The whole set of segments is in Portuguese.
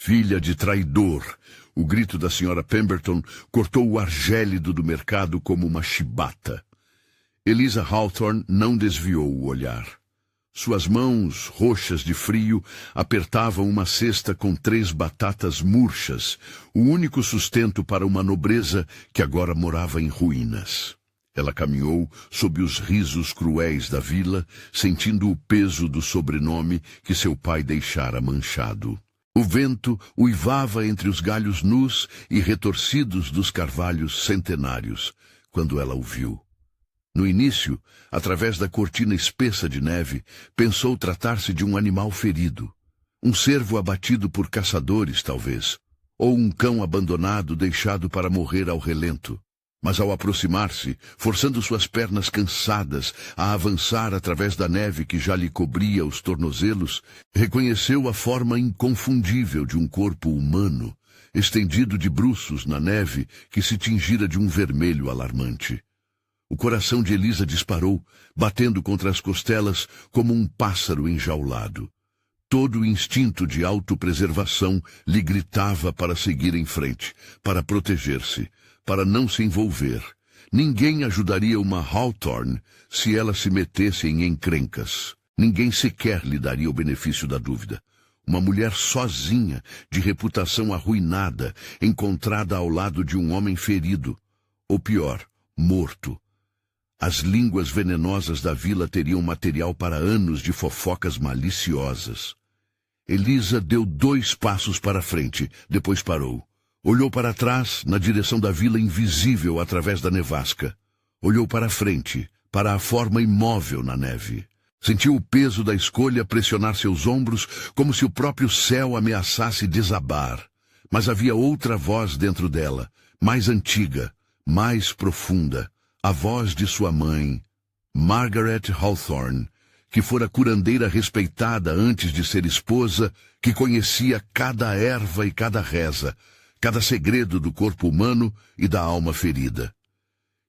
Filha de traidor! O grito da Sra. Pemberton cortou o ar gélido do mercado como uma chibata. Eliza Hawthorne não desviou o olhar. Suas mãos, roxas de frio, apertavam uma cesta com 3 batatas murchas, o único sustento para uma nobreza que agora morava em ruínas. Ela caminhou sob os risos cruéis da vila, sentindo o peso do sobrenome que seu pai deixara manchado. O vento uivava entre os galhos nus e retorcidos dos carvalhos centenários, quando ela o viu. No início, através da cortina espessa de neve, pensou tratar-se de um animal ferido. Um cervo abatido por caçadores, talvez, ou um cão abandonado deixado para morrer ao relento. Mas ao aproximar-se, forçando suas pernas cansadas a avançar através da neve que já lhe cobria os tornozelos, reconheceu a forma inconfundível de um corpo humano, estendido de bruços na neve que se tingira de um vermelho alarmante. O coração de Eliza disparou, batendo contra as costelas como um pássaro enjaulado. Todo o instinto de autopreservação lhe gritava para seguir em frente, para proteger-se, para não se envolver. Ninguém ajudaria uma Hawthorne se ela se metesse em encrencas. Ninguém sequer lhe daria o benefício da dúvida. Uma mulher sozinha, de reputação arruinada, encontrada ao lado de um homem ferido. Ou pior, morto. As línguas venenosas da vila teriam material para anos de fofocas maliciosas. Eliza deu 2 passos para frente, depois parou. Olhou para trás, na direção da vila invisível através da nevasca. Olhou para frente, para a forma imóvel na neve. Sentiu o peso da escolha pressionar seus ombros, como se o próprio céu ameaçasse desabar. Mas havia outra voz dentro dela, mais antiga, mais profunda. A voz de sua mãe, Margaret Hawthorne, que fora curandeira respeitada antes de ser esposa, que conhecia cada erva e cada reza, cada segredo do corpo humano e da alma ferida.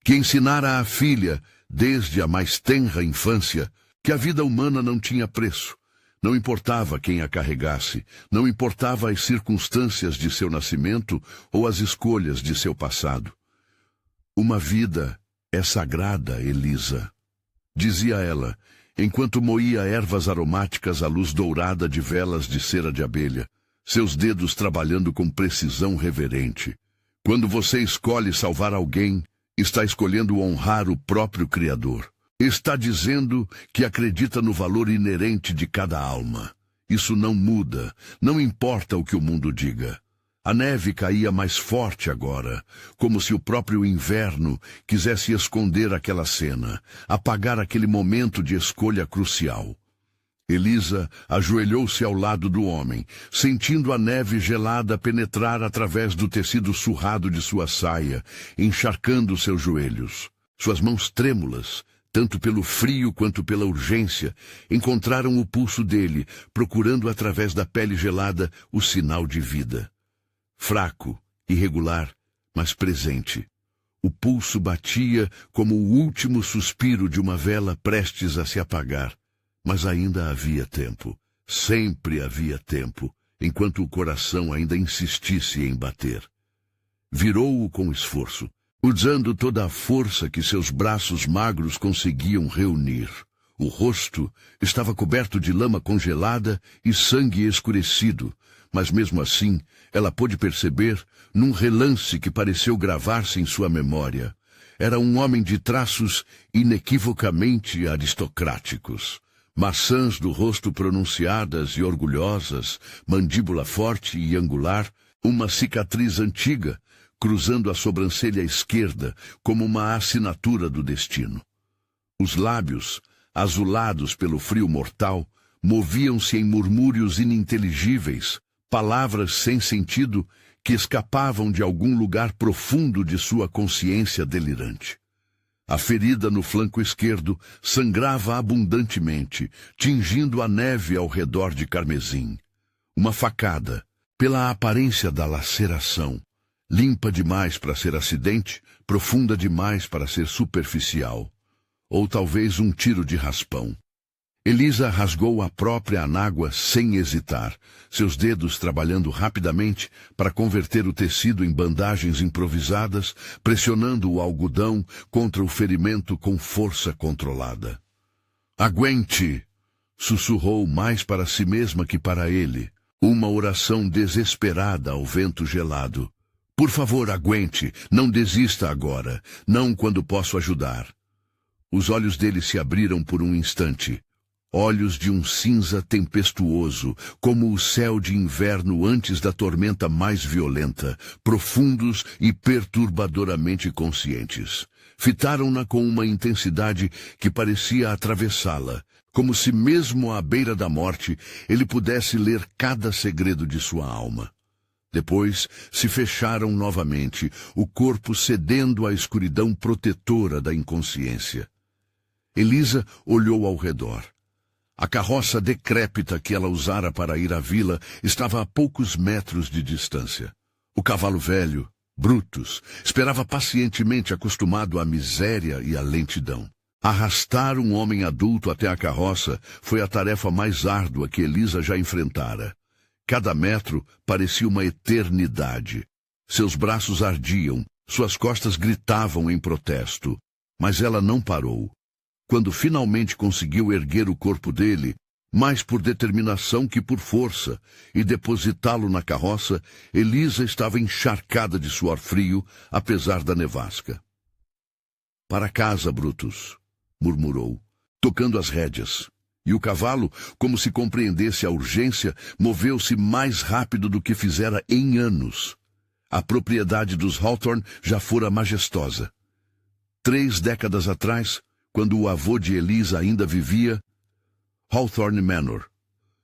Que ensinara à filha, desde a mais tenra infância, que a vida humana não tinha preço. Não importava quem a carregasse, não importava as circunstâncias de seu nascimento ou as escolhas de seu passado. Uma vida é sagrada, Eliza, dizia ela, enquanto moía ervas aromáticas à luz dourada de velas de cera de abelha, seus dedos trabalhando com precisão reverente. Quando você escolhe salvar alguém, está escolhendo honrar o próprio Criador. Está dizendo que acredita no valor inerente de cada alma. Isso não muda, não importa o que o mundo diga. A neve caía mais forte agora, como se o próprio inverno quisesse esconder aquela cena, apagar aquele momento de escolha crucial. Eliza ajoelhou-se ao lado do homem, sentindo a neve gelada penetrar através do tecido surrado de sua saia, encharcando seus joelhos. Suas mãos trêmulas, tanto pelo frio quanto pela urgência, encontraram o pulso dele, procurando através da pele gelada o sinal de vida. Fraco, irregular, mas presente. O pulso batia como o último suspiro de uma vela prestes a se apagar. Mas ainda havia tempo. Sempre havia tempo, enquanto o coração ainda insistisse em bater. Virou-o com esforço, usando toda a força que seus braços magros conseguiam reunir. O rosto estava coberto de lama congelada e sangue escurecido, mas mesmo assim ela pôde perceber, num relance que pareceu gravar-se em sua memória. Era um homem de traços inequivocamente aristocráticos. Maçãs do rosto pronunciadas e orgulhosas, mandíbula forte e angular, uma cicatriz antiga, cruzando a sobrancelha esquerda como uma assinatura do destino. Os lábios, azulados pelo frio mortal, moviam-se em murmúrios ininteligíveis, palavras sem sentido que escapavam de algum lugar profundo de sua consciência delirante. A ferida no flanco esquerdo sangrava abundantemente, tingindo a neve ao redor de carmesim. Uma facada, pela aparência da laceração, limpa demais para ser acidente, profunda demais para ser superficial. Ou talvez um tiro de raspão. Elisa rasgou a própria anágua sem hesitar, seus dedos trabalhando rapidamente para converter o tecido em bandagens improvisadas, pressionando o algodão contra o ferimento com força controlada. "Aguente!" sussurrou mais para si mesma que para ele, uma oração desesperada ao vento gelado. "Por favor, aguente, não desista agora, não quando posso ajudar." Os olhos dele se abriram por um instante. Olhos de um cinza tempestuoso, como o céu de inverno antes da tormenta mais violenta, profundos e perturbadoramente conscientes. Fitaram-na com uma intensidade que parecia atravessá-la, como se mesmo à beira da morte ele pudesse ler cada segredo de sua alma. Depois se fecharam novamente, o corpo cedendo à escuridão protetora da inconsciência. Elisa olhou ao redor. A carroça decrépita que ela usara para ir à vila estava a poucos metros de distância. O cavalo velho, Brutus, esperava pacientemente acostumado à miséria e à lentidão. Arrastar um homem adulto até a carroça foi a tarefa mais árdua que Elisa já enfrentara. Cada metro parecia uma eternidade. Seus braços ardiam, suas costas gritavam em protesto. Mas ela não parou. Quando finalmente conseguiu erguer o corpo dele, mais por determinação que por força, e depositá-lo na carroça, Elisa estava encharcada de suor frio, apesar da nevasca. "Para casa, Brutus", murmurou, tocando as rédeas. E o cavalo, como se compreendesse a urgência, moveu-se mais rápido do que fizera em anos. A propriedade dos Hawthorne já fora majestosa. 3 décadas atrás, quando o avô de Elisa ainda vivia, Hawthorne Manor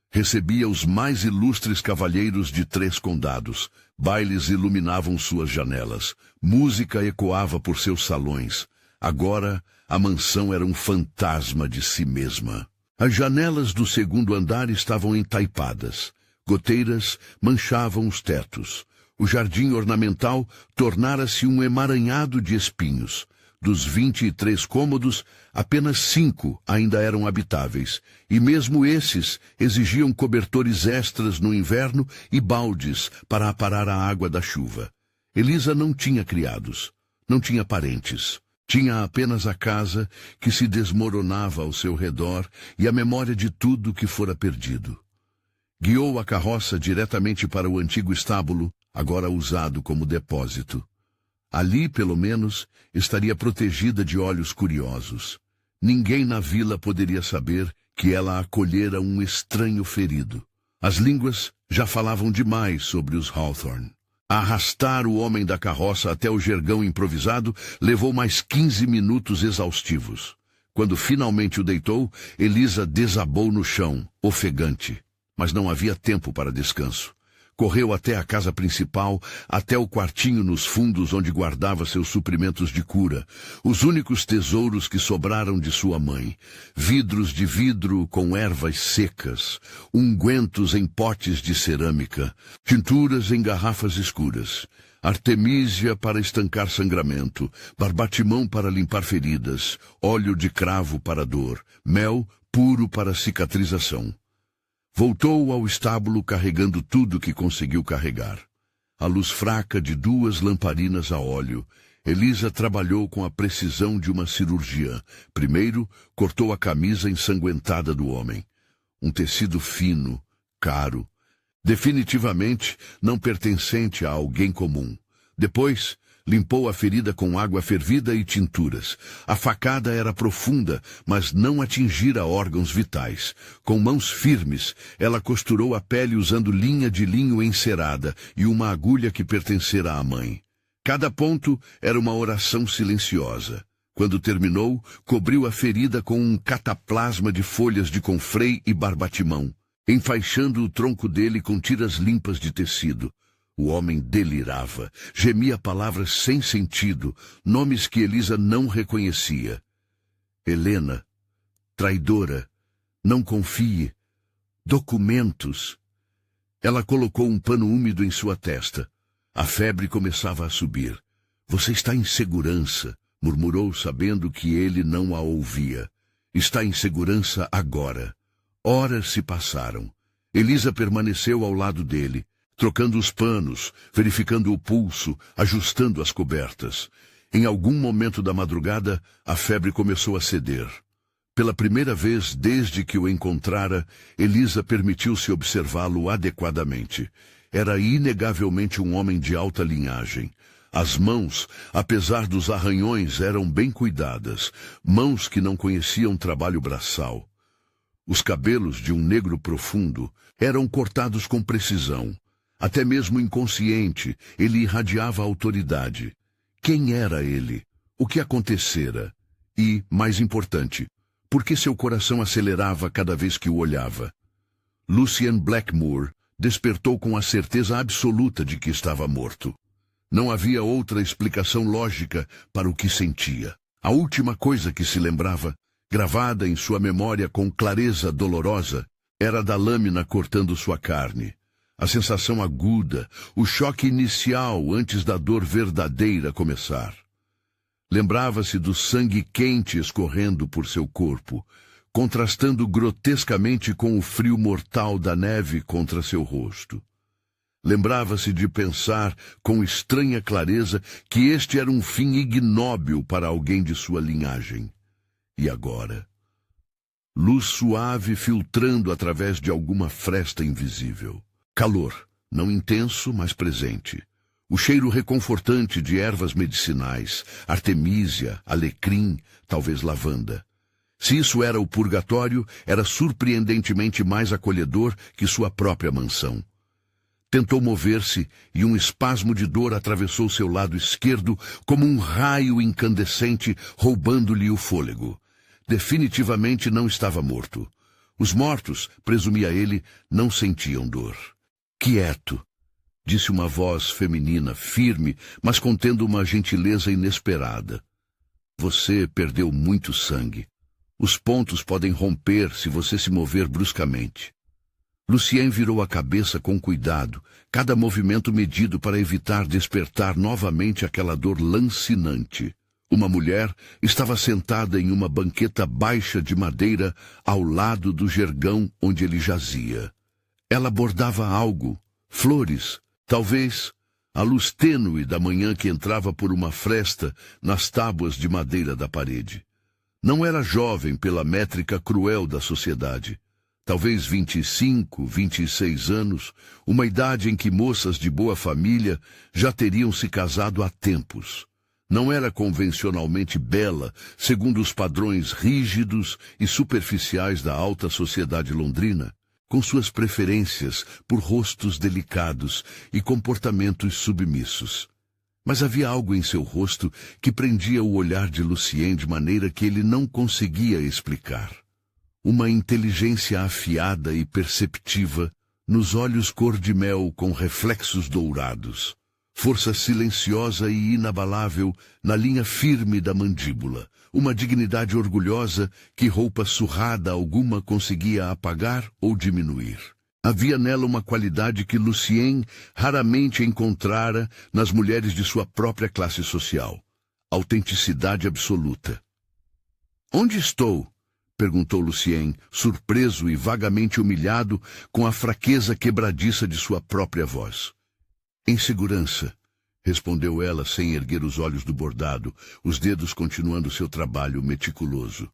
recebia os mais ilustres cavalheiros de 3 condados. Bailes iluminavam suas janelas. Música ecoava por seus salões. Agora, a mansão era um fantasma de si mesma. As janelas do 2º andar estavam entaipadas. Goteiras manchavam os tetos. O jardim ornamental tornara-se um emaranhado de espinhos. Dos 23 cômodos, apenas 5 ainda eram habitáveis, e mesmo esses exigiam cobertores extras no inverno e baldes para aparar a água da chuva. Elisa não tinha criados, não tinha parentes. Tinha apenas a casa que se desmoronava ao seu redor e a memória de tudo que fora perdido. Guiou a carroça diretamente para o antigo estábulo, agora usado como depósito. Ali, pelo menos, estaria protegida de olhos curiosos. Ninguém na vila poderia saber que ela acolhera um estranho ferido. As línguas já falavam demais sobre os Hawthorne. Arrastar o homem da carroça até o jergão improvisado levou mais 15 minutos exaustivos. Quando finalmente o deitou, Elisa desabou no chão, ofegante. Mas não havia tempo para descanso. Correu até a casa principal, até o quartinho nos fundos onde guardava seus suprimentos de cura, os únicos tesouros que sobraram de sua mãe. Vidros de vidro com ervas secas, ungüentos em potes de cerâmica, tinturas em garrafas escuras, artemísia para estancar sangramento, barbatimão para limpar feridas, óleo de cravo para dor, mel puro para cicatrização. Voltou ao estábulo carregando tudo que conseguiu carregar. À luz fraca de 2 lamparinas a óleo, Elisa trabalhou com a precisão de uma cirurgiã. Primeiro, cortou a camisa ensanguentada do homem. Um tecido fino, caro, definitivamente não pertencente a alguém comum. Depois, limpou a ferida com água fervida e tinturas. A facada era profunda, mas não atingira órgãos vitais. Com mãos firmes, ela costurou a pele usando linha de linho encerada e uma agulha que pertencera à mãe. Cada ponto era uma oração silenciosa. Quando terminou, cobriu a ferida com um cataplasma de folhas de confrei e barbatimão, enfaixando o tronco dele com tiras limpas de tecido. O homem delirava, gemia palavras sem sentido, nomes que Elisa não reconhecia. Helena, traidora, não confie, documentos. Ela colocou um pano úmido em sua testa. A febre começava a subir. Você está em segurança, murmurou, sabendo que ele não a ouvia. Está em segurança agora. Horas se passaram. Elisa permaneceu ao lado dele, trocando os panos, verificando o pulso, ajustando as cobertas. Em algum momento da madrugada, a febre começou a ceder. Pela primeira vez desde que o encontrara, Elisa permitiu-se observá-lo adequadamente. Era inegavelmente um homem de alta linhagem. As mãos, apesar dos arranhões, eram bem cuidadas, mãos que não conheciam trabalho braçal. Os cabelos de um negro profundo eram cortados com precisão. Até mesmo inconsciente, ele irradiava autoridade. Quem era ele? O que acontecera? E, mais importante, por que seu coração acelerava cada vez que o olhava? Lucien Blackmore despertou com a certeza absoluta de que estava morto. Não havia outra explicação lógica para o que sentia. A última coisa que se lembrava, gravada em sua memória com clareza dolorosa, era da lâmina cortando sua carne. A sensação aguda, o choque inicial antes da dor verdadeira começar. Lembrava-se do sangue quente escorrendo por seu corpo, contrastando grotescamente com o frio mortal da neve contra seu rosto. Lembrava-se de pensar com estranha clareza que este era um fim ignóbil para alguém de sua linhagem. E agora? Luz suave filtrando através de alguma fresta invisível. Calor, não intenso, mas presente. O cheiro reconfortante de ervas medicinais, artemísia, alecrim, talvez lavanda. Se isso era o purgatório, era surpreendentemente mais acolhedor que sua própria mansão. Tentou mover-se e um espasmo de dor atravessou seu lado esquerdo como um raio incandescente, roubando-lhe o fôlego. Definitivamente não estava morto. Os mortos, presumia ele, não sentiam dor. Quieto, disse uma voz feminina, firme, mas contendo uma gentileza inesperada. Você perdeu muito sangue. Os pontos podem romper se você se mover bruscamente. Lucien virou a cabeça com cuidado, cada movimento medido para evitar despertar novamente aquela dor lancinante. Uma mulher estava sentada em uma banqueta baixa de madeira ao lado do jergão onde ele jazia. Ela bordava algo, flores, talvez a luz tênue da manhã que entrava por uma fresta nas tábuas de madeira da parede. Não era jovem pela métrica cruel da sociedade. Talvez 25, 26 anos, uma idade em que moças de boa família já teriam se casado há tempos. Não era convencionalmente bela, segundo os padrões rígidos e superficiais da alta sociedade londrina, com suas preferências por rostos delicados e comportamentos submissos. Mas havia algo em seu rosto que prendia o olhar de Lucien de maneira que ele não conseguia explicar. Uma inteligência afiada e perceptiva nos olhos cor-de-mel com reflexos dourados. Força silenciosa e inabalável na linha firme da mandíbula. Uma dignidade orgulhosa que roupa surrada alguma conseguia apagar ou diminuir. Havia nela uma qualidade que Lucien raramente encontrara nas mulheres de sua própria classe social. Autenticidade absoluta. Onde estou? Perguntou Lucien, surpreso e vagamente humilhado com a fraqueza quebradiça de sua própria voz. Em segurança, respondeu ela sem erguer os olhos do bordado, os dedos continuando seu trabalho meticuloso.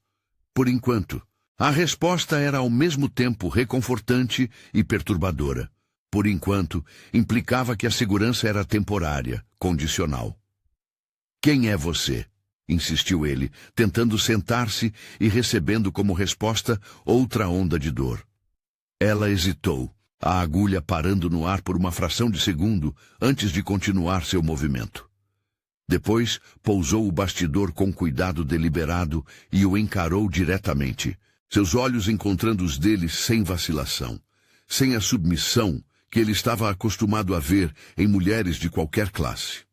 Por enquanto. A resposta era ao mesmo tempo reconfortante e perturbadora. Por enquanto, implicava que a segurança era temporária, condicional. Quem é você? Insistiu ele, tentando sentar-se e recebendo como resposta outra onda de dor. Ela hesitou, a agulha parando no ar por uma fração de segundo antes de continuar seu movimento. Depois, pousou o bastidor com cuidado deliberado e o encarou diretamente, seus olhos encontrando os dele sem vacilação, sem a submissão que ele estava acostumado a ver em mulheres de qualquer classe.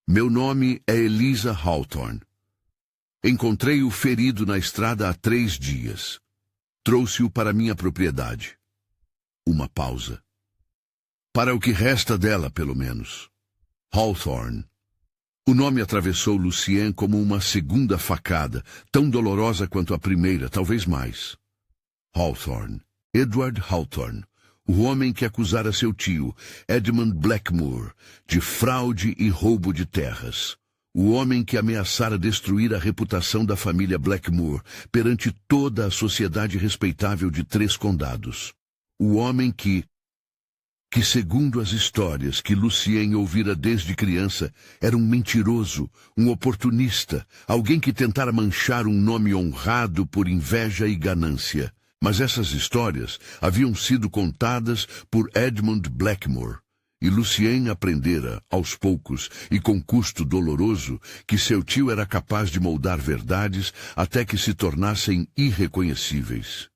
Meu nome é Elisa Hawthorne. Encontrei-o ferido na estrada há 3 dias. Trouxe-o para minha propriedade. Uma pausa. Para o que resta dela, pelo menos. Hawthorne. O nome atravessou Lucien como uma segunda facada, tão dolorosa quanto a primeira, talvez mais. Hawthorne. Edward Hawthorne. O homem que acusara seu tio, Edmund Blackmore, de fraude e roubo de terras. O homem que ameaçara destruir a reputação da família Blackmore perante toda a sociedade respeitável de 3 condados. O homem que, segundo as histórias que Lucien ouvira desde criança, era um mentiroso, um oportunista, alguém que tentara manchar um nome honrado por inveja e ganância. Mas essas histórias haviam sido contadas por Edmund Blackmore, e Lucien aprendera, aos poucos e com custo doloroso, que seu tio era capaz de moldar verdades até que se tornassem irreconhecíveis.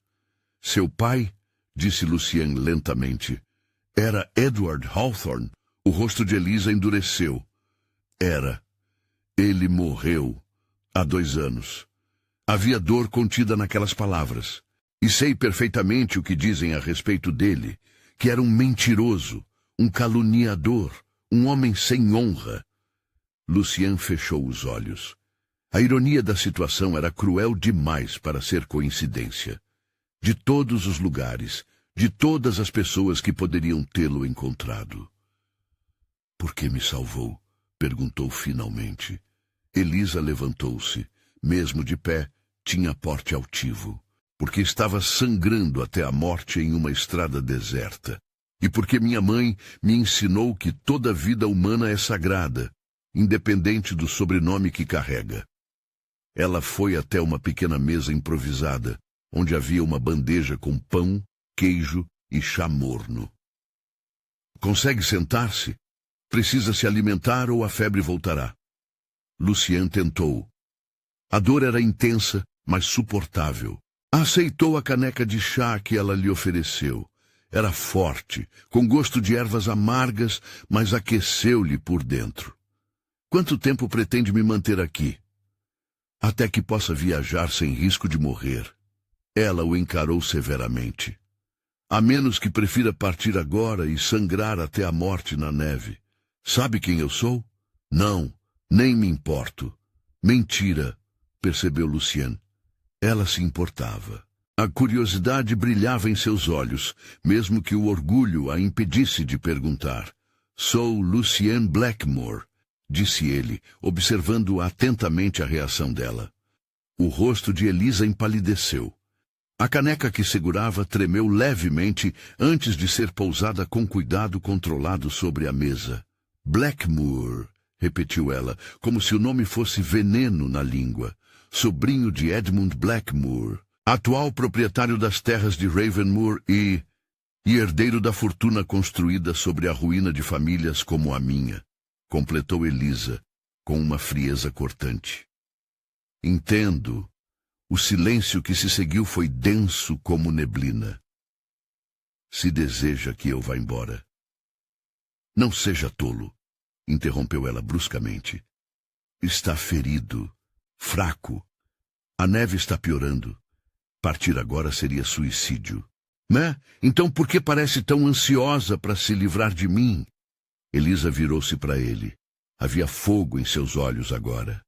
Seu pai, disse Lucien lentamente, era Edward Hawthorne. O rosto de Elisa endureceu. Era. Ele morreu há 2 anos. Havia dor contida naquelas palavras. E sei perfeitamente o que dizem a respeito dele, que era um mentiroso, um caluniador, um homem sem honra. Lucien fechou os olhos. A ironia da situação era cruel demais para ser coincidência. De todos os lugares, de todas as pessoas que poderiam tê-lo encontrado. Por que me salvou? Perguntou finalmente. Elisa levantou-se. Mesmo de pé, tinha porte altivo. Porque estava sangrando até a morte em uma estrada deserta. E porque minha mãe me ensinou que toda vida humana é sagrada, independente do sobrenome que carrega. Ela foi até uma pequena mesa improvisada, onde havia uma bandeja com pão, queijo e chá morno. Consegue sentar-se? Precisa se alimentar ou a febre voltará. Lucien tentou. A dor era intensa, mas suportável. Aceitou a caneca de chá que ela lhe ofereceu. Era forte, com gosto de ervas amargas, mas aqueceu-lhe por dentro. Quanto tempo pretende me manter aqui? Até que possa viajar sem risco de morrer. Ela o encarou severamente. A menos que prefira partir agora e sangrar até a morte na neve. Sabe quem eu sou? Não, nem me importo. Mentira, percebeu Lucien. Ela se importava. A curiosidade brilhava em seus olhos, mesmo que o orgulho a impedisse de perguntar. Sou Lucien Blackmore, disse ele, observando atentamente a reação dela. O rosto de Elisa empalideceu. A caneca que segurava tremeu levemente antes de ser pousada com cuidado controlado sobre a mesa. Blackmore, repetiu ela, como se o nome fosse veneno na língua. Sobrinho de Edmund Blackmore, atual proprietário das terras de Ravenmoor e herdeiro da fortuna construída sobre a ruína de famílias como a minha, completou Elisa, com uma frieza cortante. Entendo. O silêncio que se seguiu foi denso como neblina. Se deseja que eu vá embora. Não seja tolo, interrompeu ela bruscamente. Está ferido, fraco. A neve está piorando. Partir agora seria suicídio. Né? Então por que parece tão ansiosa para se livrar de mim? Elisa virou-se para ele. Havia fogo em seus olhos agora.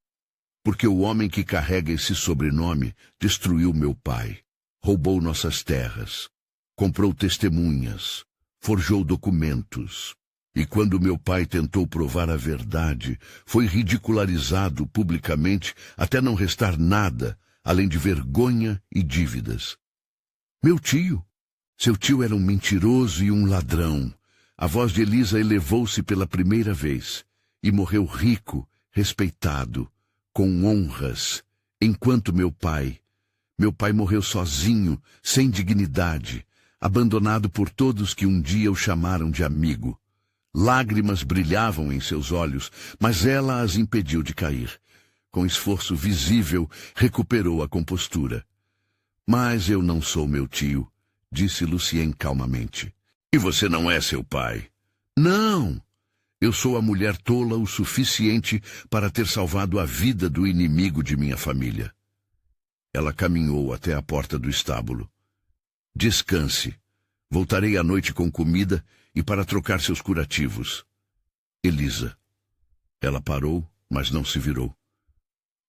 Porque o homem que carrega esse sobrenome destruiu meu pai, roubou nossas terras, comprou testemunhas, forjou documentos. E quando meu pai tentou provar a verdade, foi ridicularizado publicamente até não restar nada, além de vergonha e dívidas. Meu tio? Seu tio era um mentiroso e um ladrão. A voz de Elisa elevou-se pela primeira vez e morreu rico, respeitado, com honras, enquanto meu pai morreu sozinho, sem dignidade, abandonado por todos que um dia o chamaram de amigo. Lágrimas brilhavam em seus olhos, mas ela as impediu de cair. Com esforço visível, recuperou a compostura. Mas eu não sou meu tio, disse Lucien calmamente. E você não é seu pai? Não! Eu sou a mulher tola o suficiente para ter salvado a vida do inimigo de minha família. Ela caminhou até a porta do estábulo. Descanse. Voltarei à noite com comida e para trocar seus curativos. Elisa. Ela parou mas não se virou.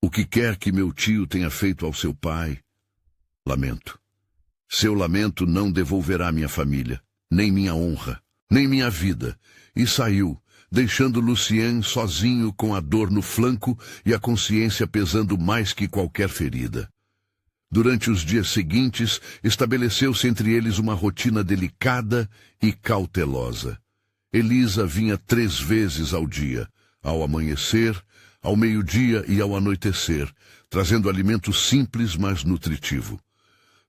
O que quer que meu tio tenha feito ao seu pai, lamento. Seu lamento não devolverá minha família, nem minha honra, nem minha vida. E saiu, deixando Lucien sozinho com a dor no flanco e a consciência pesando mais que qualquer ferida. Durante os dias seguintes, estabeleceu-se entre eles uma rotina delicada e cautelosa. Elisa vinha 3 vezes ao dia, ao amanhecer, ao meio-dia e ao anoitecer, trazendo alimento simples, mas nutritivo.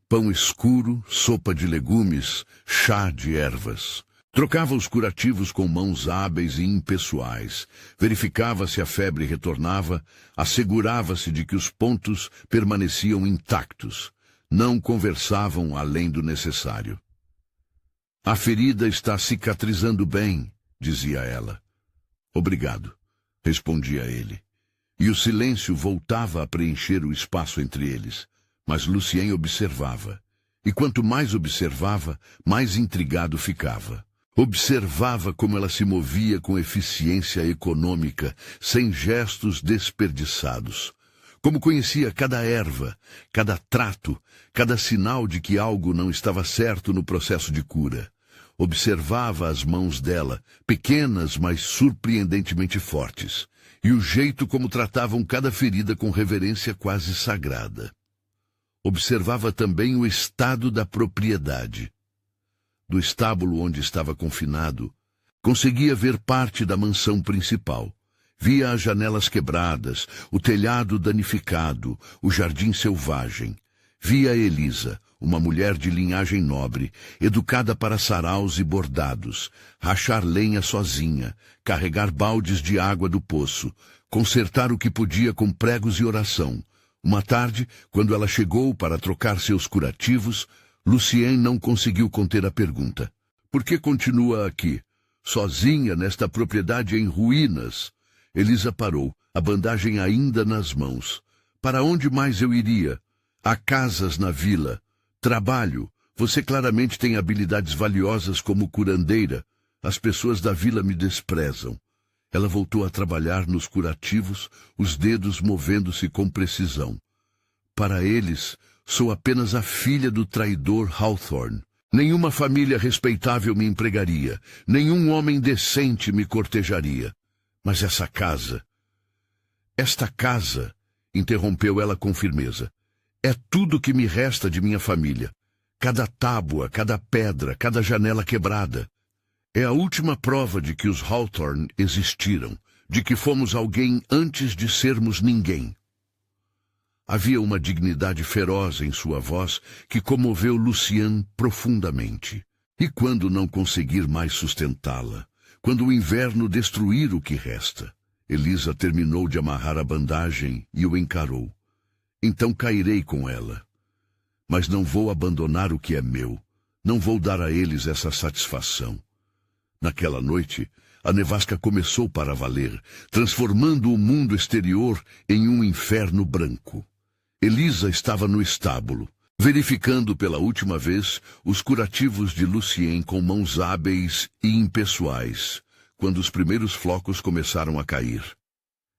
Pão escuro, sopa de legumes, chá de ervas. Trocava os curativos com mãos hábeis e impessoais. Verificava se a febre retornava, assegurava-se de que os pontos permaneciam intactos. Não conversavam além do necessário. A ferida está cicatrizando bem, dizia ela. Obrigado, respondia ele. E o silêncio voltava a preencher o espaço entre eles. Mas Lucien observava. E quanto mais observava, mais intrigado ficava. Observava como ela se movia com eficiência econômica, sem gestos desperdiçados. Como conhecia cada erva, cada trato, cada sinal de que algo não estava certo no processo de cura. Observava as mãos dela, pequenas, mas surpreendentemente fortes, e o jeito como tratavam cada ferida com reverência quase sagrada. Observava também o estado da propriedade. Do estábulo onde estava confinado, conseguia ver parte da mansão principal. Via as janelas quebradas, o telhado danificado, o jardim selvagem. Via Elisa, uma mulher de linhagem nobre, educada para saraus e bordados, rachar lenha sozinha, carregar baldes de água do poço, consertar o que podia com pregos e oração. Uma tarde, quando ela chegou para trocar seus curativos, Lucien não conseguiu conter a pergunta. Por que continua aqui, sozinha nesta propriedade em ruínas? Elisa parou, a bandagem ainda nas mãos. Para onde mais eu iria? Há casas na vila. Trabalho. Você claramente tem habilidades valiosas como curandeira. As pessoas da vila me desprezam. Ela voltou a trabalhar nos curativos, os dedos movendo-se com precisão. Para eles, sou apenas a filha do traidor Hawthorne. Nenhuma família respeitável me empregaria. Nenhum homem decente me cortejaria. Mas esta casa, interrompeu ela com firmeza, é tudo que me resta de minha família. Cada tábua, cada pedra, cada janela quebrada. É a última prova de que os Hawthorne existiram, de que fomos alguém antes de sermos ninguém. Havia uma dignidade feroz em sua voz que comoveu Lucien profundamente. E quando não conseguir mais sustentá-la? Quando o inverno destruir o que resta? Elisa terminou de amarrar a bandagem e o encarou. Então cairei com ela. Mas não vou abandonar o que é meu. Não vou dar a eles essa satisfação. Naquela noite, a nevasca começou para valer, transformando o mundo exterior em um inferno branco. Elisa estava no estábulo, verificando pela última vez os curativos de Lucien com mãos hábeis e impessoais, quando os primeiros flocos começaram a cair.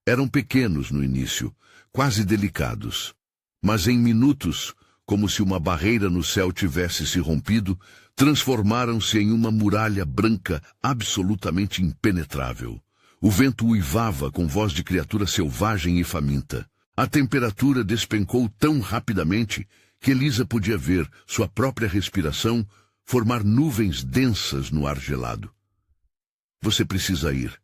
Eram pequenos no início, quase delicados, mas em minutos, como se uma barreira no céu tivesse se rompido, transformaram-se em uma muralha branca absolutamente impenetrável. O vento uivava com voz de criatura selvagem e faminta. A temperatura despencou tão rapidamente que Elisa podia ver sua própria respiração formar nuvens densas no ar gelado. Você precisa ir,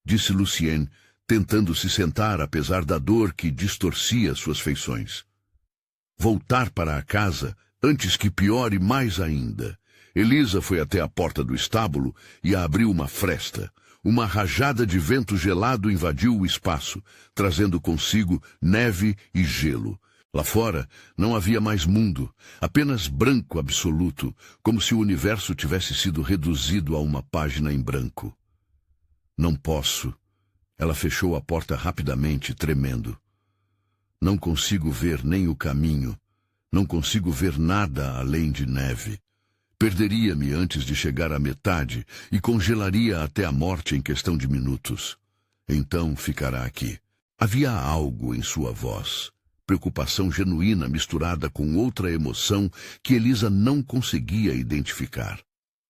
disse Lucien, tentando se sentar apesar da dor que distorcia suas feições. Voltar para a casa antes que piore mais ainda. Elisa foi até a porta do estábulo e abriu uma fresta. Uma rajada de vento gelado invadiu o espaço, trazendo consigo neve e gelo. Lá fora não havia mais mundo, apenas branco absoluto, como se o universo tivesse sido reduzido a uma página em branco. Não posso. Ela fechou a porta rapidamente, tremendo. Não consigo ver nem o caminho. Não consigo ver nada além de neve. Perderia-me antes de chegar à metade e congelaria até a morte em questão de minutos. Então ficará aqui. Havia algo em sua voz, preocupação genuína misturada com outra emoção que Elisa não conseguia identificar.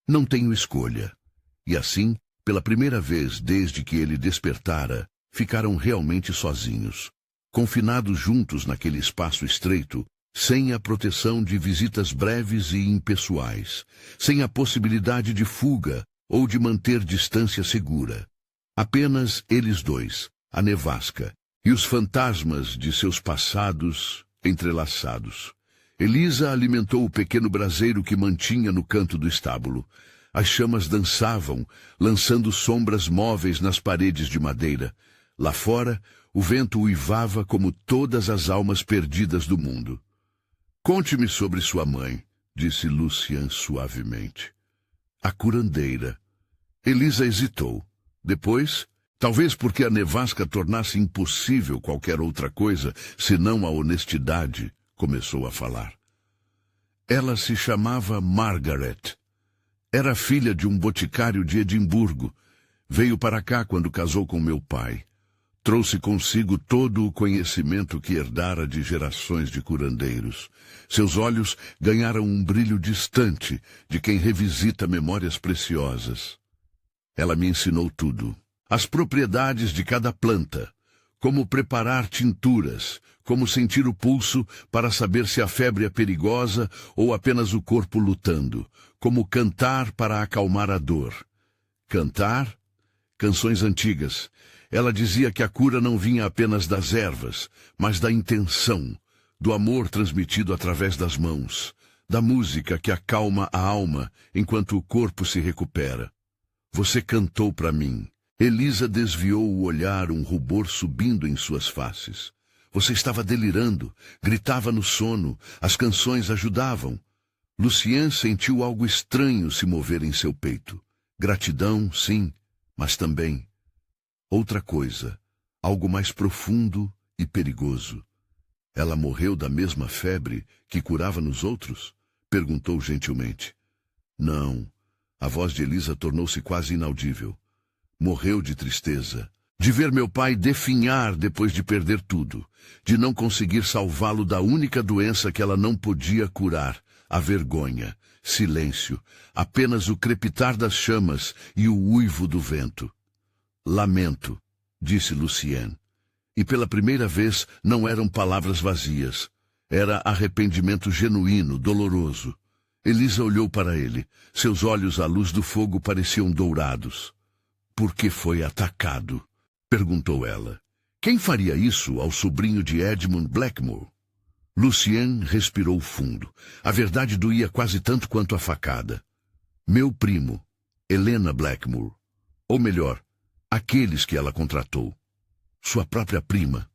Não tenho escolha. E assim, pela primeira vez desde que ele despertara, ficaram realmente sozinhos, confinados juntos naquele espaço estreito, sem a proteção de visitas breves e impessoais, sem a possibilidade de fuga ou de manter distância segura. Apenas eles dois, a nevasca, e os fantasmas de seus passados entrelaçados. Elisa alimentou o pequeno braseiro que mantinha no canto do estábulo. As chamas dançavam, lançando sombras móveis nas paredes de madeira. Lá fora, o vento uivava como todas as almas perdidas do mundo. Conte-me sobre sua mãe, disse Lucien suavemente. A curandeira. Elisa hesitou. Depois, talvez porque a nevasca tornasse impossível qualquer outra coisa, senão a honestidade, começou a falar. Ela se chamava Margaret. Era filha de um boticário de Edimburgo. Veio para cá quando casou com meu pai. Trouxe consigo todo o conhecimento que herdara de gerações de curandeiros. Seus olhos ganharam um brilho distante de quem revisita memórias preciosas. Ela me ensinou tudo. As propriedades de cada planta, como preparar tinturas, como sentir o pulso para saber se a febre é perigosa ou apenas o corpo lutando, como cantar para acalmar a dor. Cantar? Canções antigas. Ela dizia que a cura não vinha apenas das ervas, mas da intenção, do amor transmitido através das mãos, da música que acalma a alma enquanto o corpo se recupera. Você cantou para mim. Elisa desviou o olhar, um rubor subindo em suas faces. Você estava delirando, gritava no sono, as canções ajudavam. Lucien sentiu algo estranho se mover em seu peito. Gratidão, sim, mas também outra coisa, algo mais profundo e perigoso. Ela morreu da mesma febre que curava nos outros? Perguntou gentilmente. Não. A voz de Elisa tornou-se quase inaudível. Morreu de tristeza, de ver meu pai definhar depois de perder tudo, de não conseguir salvá-lo da única doença que ela não podia curar, a vergonha, silêncio, apenas o crepitar das chamas e o uivo do vento. Lamento, disse Lucien. E pela primeira vez não eram palavras vazias. Era arrependimento genuíno, doloroso. Elisa olhou para ele. Seus olhos à luz do fogo pareciam dourados. Por que foi atacado? Perguntou ela. Quem faria isso ao sobrinho de Edmund Blackmore? Lucien respirou fundo. A verdade doía quase tanto quanto a facada. Meu primo, Helena Blackmore. Ou melhor, aqueles que ela contratou. Sua própria prima.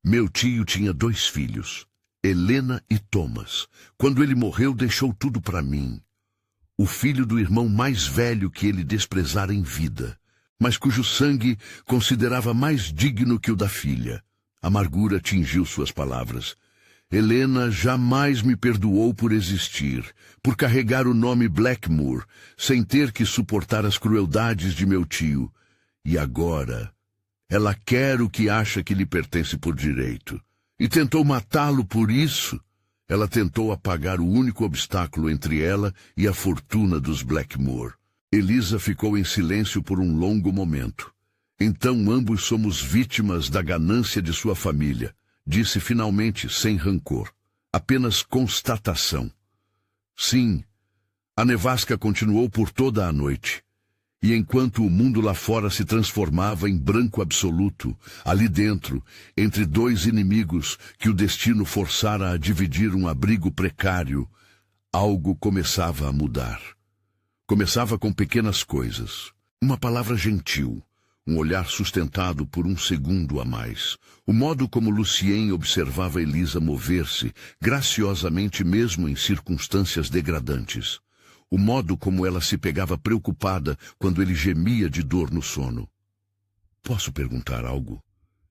Meu tio tinha 2 filhos, Helena e Thomas. Quando ele morreu, deixou tudo para mim. O filho do irmão mais velho que ele desprezara em vida, mas cujo sangue considerava mais digno que o da filha. Amargura tingiu suas palavras. Helena jamais me perdoou por existir, por carregar o nome Blackmore, sem ter que suportar as crueldades de meu tio. E agora, ela quer o que acha que lhe pertence por direito. E tentou matá-lo por isso. Ela tentou apagar o único obstáculo entre ela e a fortuna dos Blackmore. Elisa ficou em silêncio por um longo momento. Então ambos somos vítimas da ganância de sua família, disse finalmente sem rancor. Apenas constatação. Sim, a nevasca continuou por toda a noite. E enquanto o mundo lá fora se transformava em branco absoluto, ali dentro, entre 2 inimigos que o destino forçara a dividir um abrigo precário, algo começava a mudar. Começava com pequenas coisas. Uma palavra gentil, um olhar sustentado por um segundo a mais. O modo como Lucien observava Elisa mover-se, graciosamente mesmo em circunstâncias degradantes. O modo como ela se pegava preocupada quando ele gemia de dor no sono. Posso perguntar algo?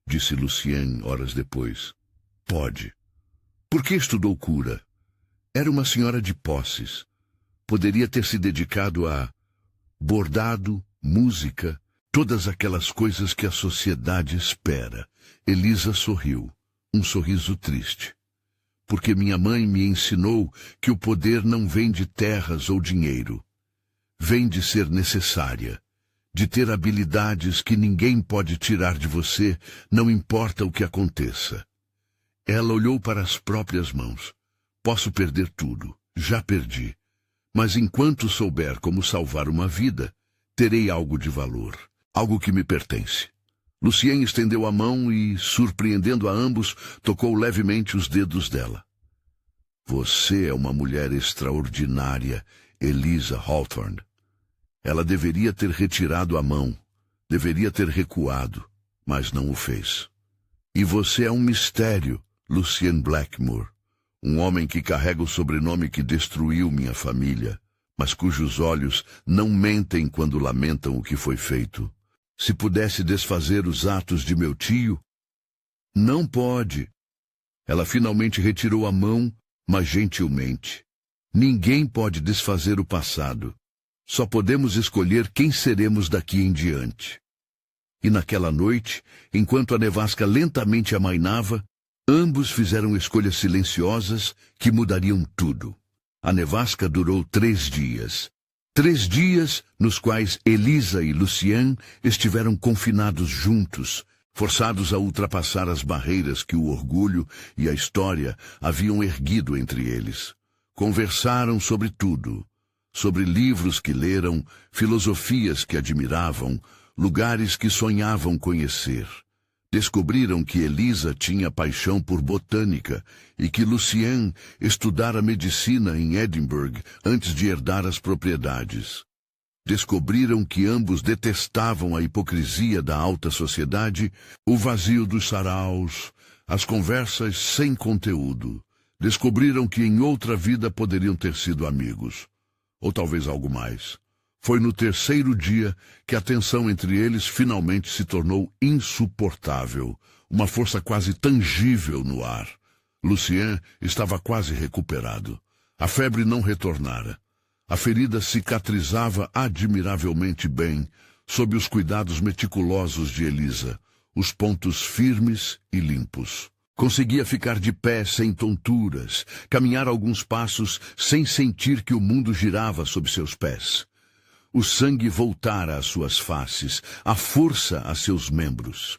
Disse Lucien horas depois. Pode. Por que estudou cura? Era uma senhora de posses. Poderia ter se dedicado a bordado, música, Todas aquelas coisas que a sociedade espera. Elisa sorriu, um sorriso triste. Porque minha mãe me ensinou que o poder não vem de terras ou dinheiro. Vem de ser necessária, de ter habilidades que ninguém pode tirar de você, não importa o que aconteça. Ela olhou para as próprias mãos. Posso perder tudo, já perdi. Mas enquanto souber como salvar uma vida, terei algo de valor, algo que me pertence. Lucien estendeu a mão e, surpreendendo a ambos, tocou levemente os dedos dela. Você é uma mulher extraordinária, Elisa Hawthorne. Ela deveria ter retirado a mão, deveria ter recuado, mas não o fez. E você é um mistério, Lucien Blackmore, um homem que carrega o sobrenome que destruiu minha família, mas cujos olhos não mentem quando lamentam o que foi feito. Se pudesse desfazer os atos de meu tio... Não pode. Ela finalmente retirou a mão, mas gentilmente. Ninguém pode desfazer o passado. Só podemos escolher quem seremos daqui em diante. E naquela noite, enquanto a nevasca lentamente amainava, ambos fizeram escolhas silenciosas que mudariam tudo. A nevasca durou 3 dias. 3 dias nos quais Elisa e Lucien estiveram confinados juntos, forçados a ultrapassar as barreiras que o orgulho e a história haviam erguido entre eles. Conversaram sobre tudo, sobre livros que leram, filosofias que admiravam, lugares que sonhavam conhecer. Descobriram que Elisa tinha paixão por botânica e que Lucien estudara medicina em Edinburgh antes de herdar as propriedades. Descobriram que ambos detestavam a hipocrisia da alta sociedade, o vazio dos saraus, as conversas sem conteúdo. Descobriram que em outra vida poderiam ter sido amigos, ou talvez algo mais. Foi no 3º dia que a tensão entre eles finalmente se tornou insuportável, uma força quase tangível no ar. Lucien estava quase recuperado. A febre não retornara. A ferida cicatrizava admiravelmente bem, sob os cuidados meticulosos de Elisa, os pontos firmes e limpos. Conseguia ficar de pé sem tonturas, caminhar alguns passos sem sentir que o mundo girava sob seus pés. O sangue voltara às suas faces, a força a seus membros.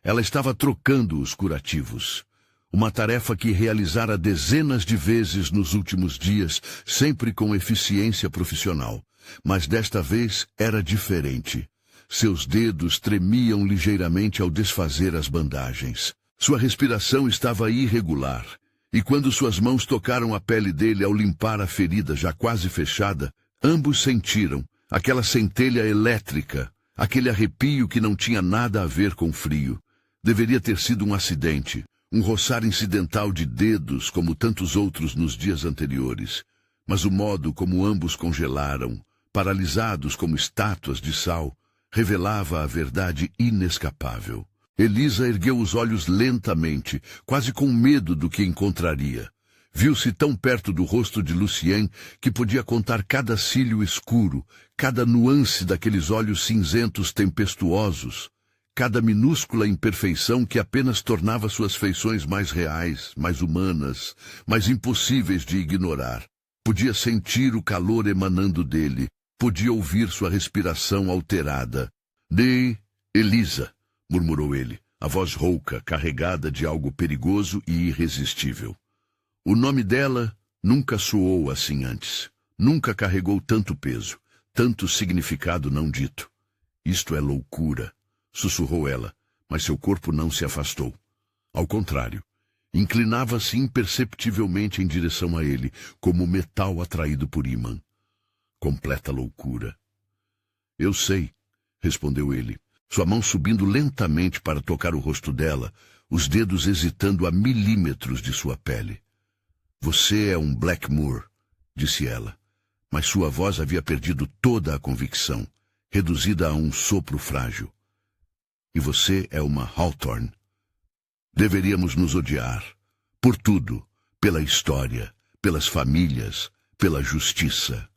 Ela estava trocando os curativos. Uma tarefa que realizara dezenas de vezes nos últimos dias, sempre com eficiência profissional. Mas desta vez era diferente. Seus dedos tremiam ligeiramente ao desfazer as bandagens. Sua respiração estava irregular. E quando suas mãos tocaram a pele dele ao limpar a ferida já quase fechada, ambos sentiram aquela centelha elétrica, aquele arrepio que não tinha nada a ver com frio. Deveria ter sido um acidente, um roçar incidental de dedos como tantos outros nos dias anteriores. Mas o modo como ambos congelaram, paralisados como estátuas de sal, revelava a verdade inescapável. Elisa ergueu os olhos lentamente, quase com medo do que encontraria. Viu-se tão perto do rosto de Lucien que podia contar cada cílio escuro, cada nuance daqueles olhos cinzentos tempestuosos, cada minúscula imperfeição que apenas tornava suas feições mais reais, mais humanas, mais impossíveis de ignorar. Podia sentir o calor emanando dele, podia ouvir sua respiração alterada. Elisa, murmurou ele, a voz rouca, carregada de algo perigoso e irresistível. O nome dela nunca soou assim antes. Nunca carregou tanto peso, tanto significado não dito. Isto é loucura, sussurrou ela, mas seu corpo não se afastou. Ao contrário, inclinava-se imperceptivelmente em direção a ele, como metal atraído por ímã. Completa loucura. Eu sei, respondeu ele, sua mão subindo lentamente para tocar o rosto dela, os dedos hesitando a milímetros de sua pele. Você é um Blackmore, disse ela, mas sua voz havia perdido toda a convicção, reduzida a um sopro frágil. E você é uma Hawthorne. Deveríamos nos odiar, por tudo, pela história, pelas famílias, pela justiça.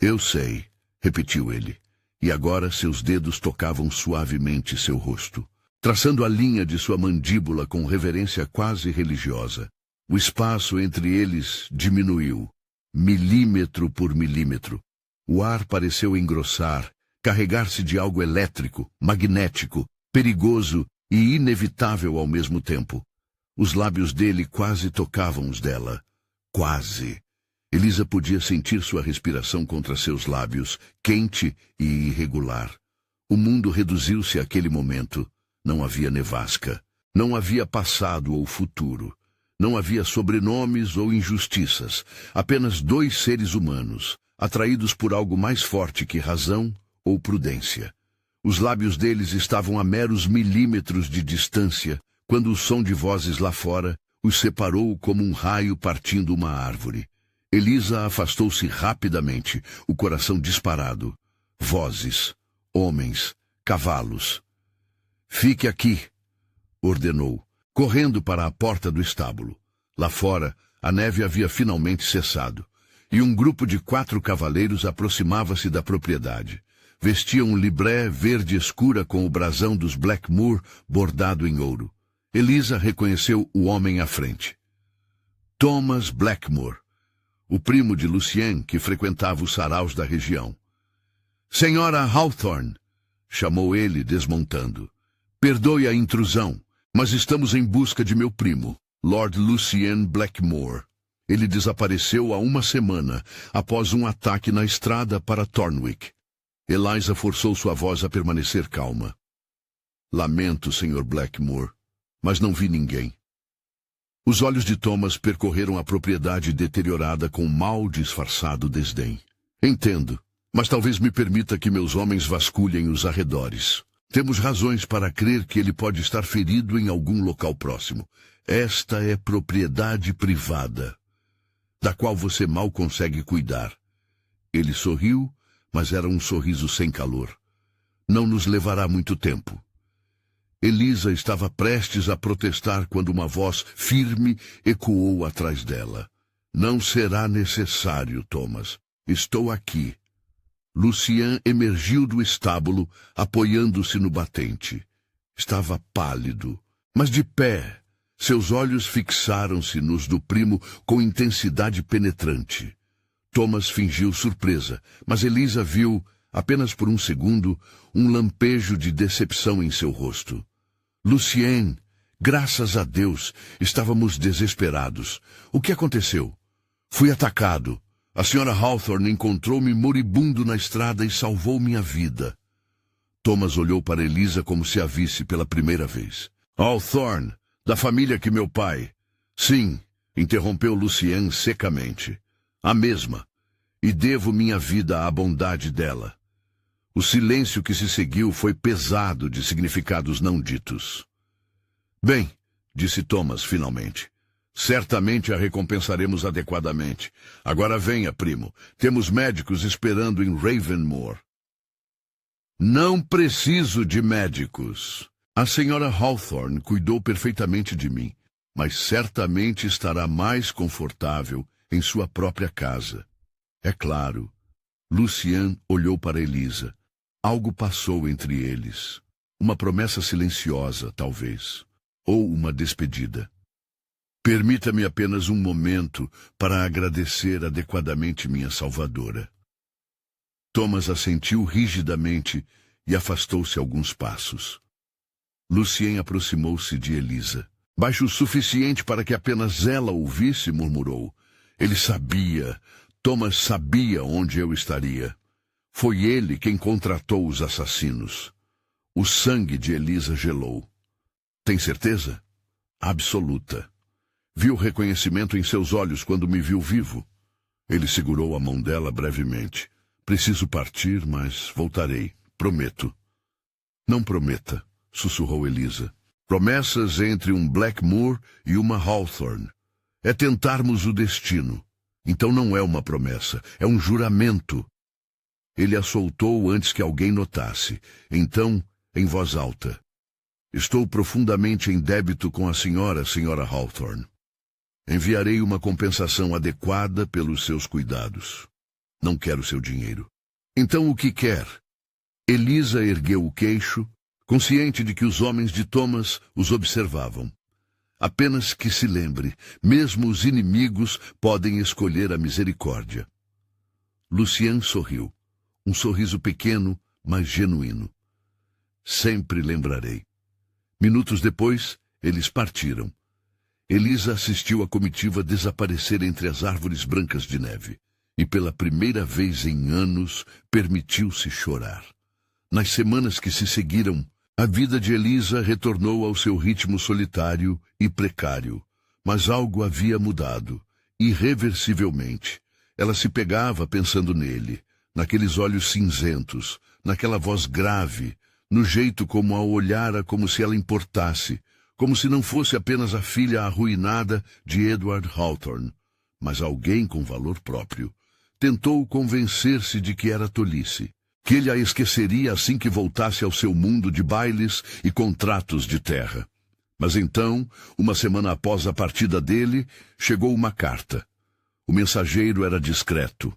Eu sei, repetiu ele, e agora seus dedos tocavam suavemente seu rosto, traçando a linha de sua mandíbula com reverência quase religiosa. O espaço entre eles diminuiu, milímetro por milímetro. O ar pareceu engrossar, carregar-se de algo elétrico, magnético, perigoso e inevitável ao mesmo tempo. Os lábios dele quase tocavam os dela. Quase. Elisa podia sentir sua respiração contra seus lábios, quente e irregular. O mundo reduziu-se àquele momento. Não havia nevasca. Não havia passado ou futuro. Não havia sobrenomes ou injustiças. Apenas dois seres humanos, atraídos por algo mais forte que razão ou prudência. Os lábios deles estavam a meros milímetros de distância, quando o som de vozes lá fora os separou como um raio partindo uma árvore. Elisa afastou-se rapidamente, o coração disparado. Vozes, homens, cavalos. "Fique aqui", ordenou, correndo para a porta do estábulo. Lá fora, a neve havia finalmente cessado, e um grupo de 4 cavaleiros aproximava-se da propriedade. Vestiam um libré verde escura com o brasão dos Blackmoor bordado em ouro. Elisa reconheceu o homem à frente. Thomas Blackmoor, o primo de Lucien, que frequentava os saraus da região. "Senhora Hawthorne", chamou ele, desmontando. "Perdoe a intrusão, mas estamos em busca de meu primo, Lord Lucien Blackmoor. Ele desapareceu há uma semana, após um ataque na estrada para Thornwick." Eliza forçou sua voz a permanecer calma. "Lamento, Sr. Blackmoor, mas não vi ninguém." Os olhos de Thomas percorreram a propriedade deteriorada com mal disfarçado desdém. "Entendo, mas talvez me permita que meus homens vasculhem os arredores. Temos razões para crer que ele pode estar ferido em algum local próximo. Esta é propriedade privada, da qual você mal consegue cuidar." Ele sorriu, mas era um sorriso sem calor. "Não nos levará muito tempo." Elisa estava prestes a protestar quando uma voz firme ecoou atrás dela. "Não será necessário, Thomas. Estou aqui." Lucien emergiu do estábulo, apoiando-se no batente. Estava pálido, mas de pé. Seus olhos fixaram-se nos do primo com intensidade penetrante. Thomas fingiu surpresa, mas Elisa viu, apenas por um segundo, um lampejo de decepção em seu rosto. "Lucien, graças a Deus, estávamos desesperados. O que aconteceu?" "Fui atacado. A Sra. Hawthorne encontrou-me moribundo na estrada e salvou minha vida." Thomas olhou para Elisa como se a visse pela primeira vez. "Hawthorne, da família que meu pai..." "Sim", interrompeu Lucien secamente. "A mesma. E devo minha vida à bondade dela." O silêncio que se seguiu foi pesado de significados não ditos. "Bem", disse Thomas finalmente, "certamente a recompensaremos adequadamente. Agora venha, primo. Temos médicos esperando em Ravenmoor." "Não preciso de médicos. A senhora Hawthorne cuidou perfeitamente de mim, mas certamente estará mais confortável em sua própria casa." "É claro." Lucien olhou para Elisa. Algo passou entre eles. Uma promessa silenciosa, talvez. Ou uma despedida. "Permita-me apenas um momento para agradecer adequadamente minha salvadora." Thomas assentiu rigidamente e afastou-se alguns passos. Lucien aproximou-se de Elisa. "Baixo o suficiente para que apenas ela ouvisse", murmurou. Ele sabia, Thomas sabia onde eu estaria. Foi ele quem contratou os assassinos. O sangue de Elisa gelou. "Tem certeza?" "Absoluta. Vi o reconhecimento em seus olhos quando me viu vivo." Ele segurou a mão dela brevemente. "Preciso partir, mas voltarei. Prometo." "Não prometa", sussurrou Elisa. "Promessas entre um Blackmoor e uma Hawthorne. É tentarmos o destino. Então não é uma promessa, é um juramento." Ele a soltou antes que alguém notasse. Então, em voz alta: "Estou profundamente em débito com a senhora, Sra. Hawthorne. Enviarei uma compensação adequada pelos seus cuidados. Não quero seu dinheiro." "Então o que quer?" Elisa ergueu o queixo, consciente de que os homens de Thomas os observavam. Apenas que se lembre, mesmo os inimigos podem escolher a misericórdia. Lucien sorriu. Um sorriso pequeno, mas genuíno. Sempre lembrarei. Minutos depois, eles partiram. Elisa assistiu a comitiva desaparecer entre as árvores brancas de neve. E pela primeira vez em anos, permitiu-se chorar. Nas semanas que se seguiram, a vida de Elisa retornou ao seu ritmo solitário e precário. Mas algo havia mudado, irreversivelmente. Ela se pegava pensando nele, naqueles olhos cinzentos, naquela voz grave, no jeito como a olhara como se ela importasse, como se não fosse apenas a filha arruinada de Edward Hawthorne, mas alguém com valor próprio. Tentou convencer-se de que era tolice, que ele a esqueceria assim que voltasse ao seu mundo de bailes e contratos de terra. Mas então, uma semana após a partida dele, chegou uma carta. O mensageiro era discreto.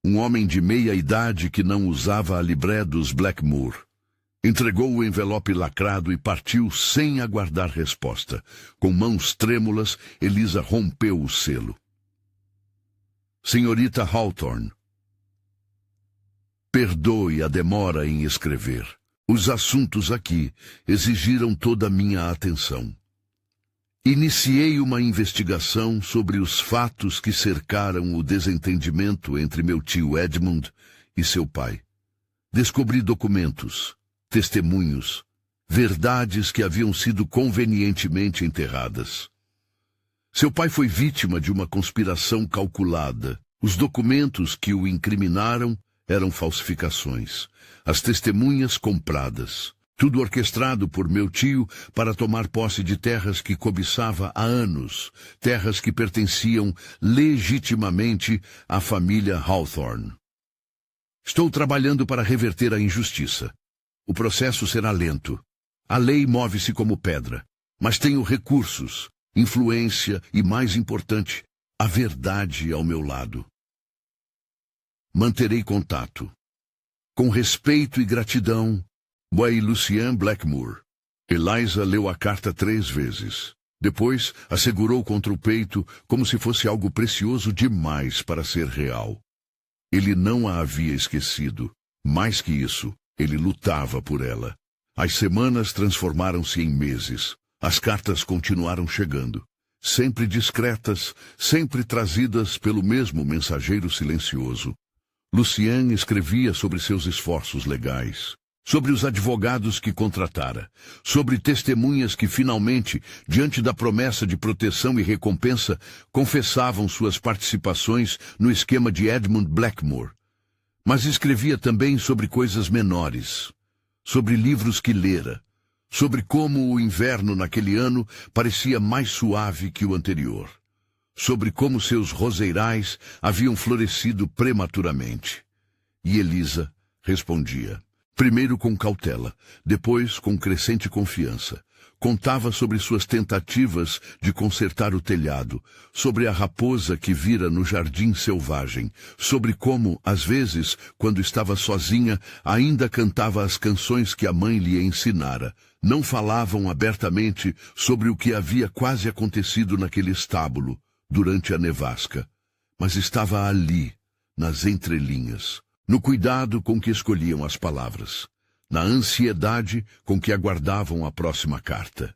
Um homem de meia idade que não usava a libré dos Blackmoor. Entregou o envelope lacrado e partiu sem aguardar resposta. Com mãos trêmulas, Elisa rompeu o selo. Senhorita Hawthorne, perdoe a demora em escrever. Os assuntos aqui exigiram toda a minha atenção. Iniciei uma investigação sobre os fatos que cercaram o desentendimento entre meu tio Edmund e seu pai. Descobri documentos, testemunhos, verdades que haviam sido convenientemente enterradas. Seu pai foi vítima de uma conspiração calculada. Os documentos que o incriminaram eram falsificações. As testemunhas compradas. Tudo orquestrado por meu tio para tomar posse de terras que cobiçava há anos. Terras que pertenciam legitimamente à família Hawthorne. Estou trabalhando para reverter a injustiça. O processo será lento. A lei move-se como pedra. Mas tenho recursos, influência e, mais importante, a verdade ao meu lado. Manterei contato. Com respeito e gratidão, Boy Lucien Blackmoor. Eliza leu a carta 3 vezes. Depois, a segurou contra o peito como se fosse algo precioso demais para ser real. Ele não a havia esquecido. Mais que isso, ele lutava por ela. As semanas transformaram-se em meses. As cartas continuaram chegando. Sempre discretas, sempre trazidas pelo mesmo mensageiro silencioso. Lucien escrevia sobre seus esforços legais, sobre os advogados que contratara, sobre testemunhas que finalmente, diante da promessa de proteção e recompensa, confessavam suas participações no esquema de Edmund Blackmoor. Mas escrevia também sobre coisas menores, sobre livros que lera, sobre como o inverno naquele ano parecia mais suave que o anterior, sobre como seus roseirais haviam florescido prematuramente. E Elisa respondia, primeiro com cautela, depois com crescente confiança. Contava sobre suas tentativas de consertar o telhado, sobre a raposa que vira no jardim selvagem, sobre como, às vezes, quando estava sozinha, ainda cantava as canções que a mãe lhe ensinara. Não falavam abertamente sobre o que havia quase acontecido naquele estábulo, durante a nevasca, mas estava ali, nas entrelinhas, no cuidado com que escolhiam as palavras, na ansiedade com que aguardavam a próxima carta.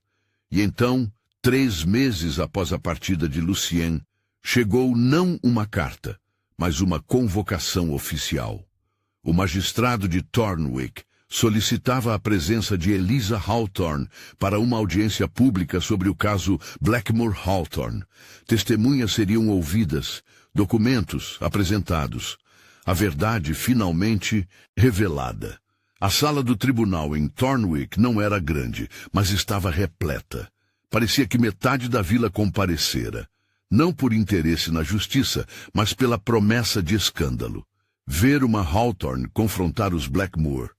E então, 3 meses após a partida de Lucien, chegou não uma carta, mas uma convocação oficial. O magistrado de Thornwick solicitava a presença de Elisa Hawthorne para uma audiência pública sobre o caso Blackmoor Hawthorne. Testemunhas seriam ouvidas, documentos apresentados, a verdade finalmente revelada. A sala do tribunal em Thornwick não era grande, mas estava repleta. Parecia que metade da vila comparecera, não por interesse na justiça, mas pela promessa de escândalo. Ver uma Hawthorne confrontar os Blackmoor,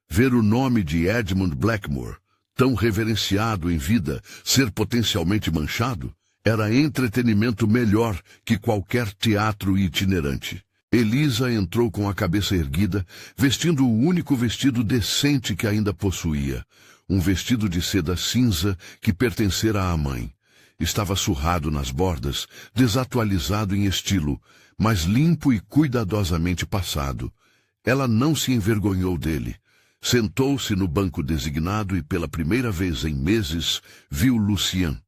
ver o nome de Edmund Blackmoor, tão reverenciado em vida, ser potencialmente manchado, era entretenimento melhor que qualquer teatro itinerante. Elisa entrou com a cabeça erguida, vestindo o único vestido decente que ainda possuía, um vestido de seda cinza que pertencera à mãe. Estava surrado nas bordas, desatualizado em estilo, mas limpo e cuidadosamente passado. Ela não se envergonhou dele. Sentou-se no banco designado e, pela primeira vez em meses, viu Lucien.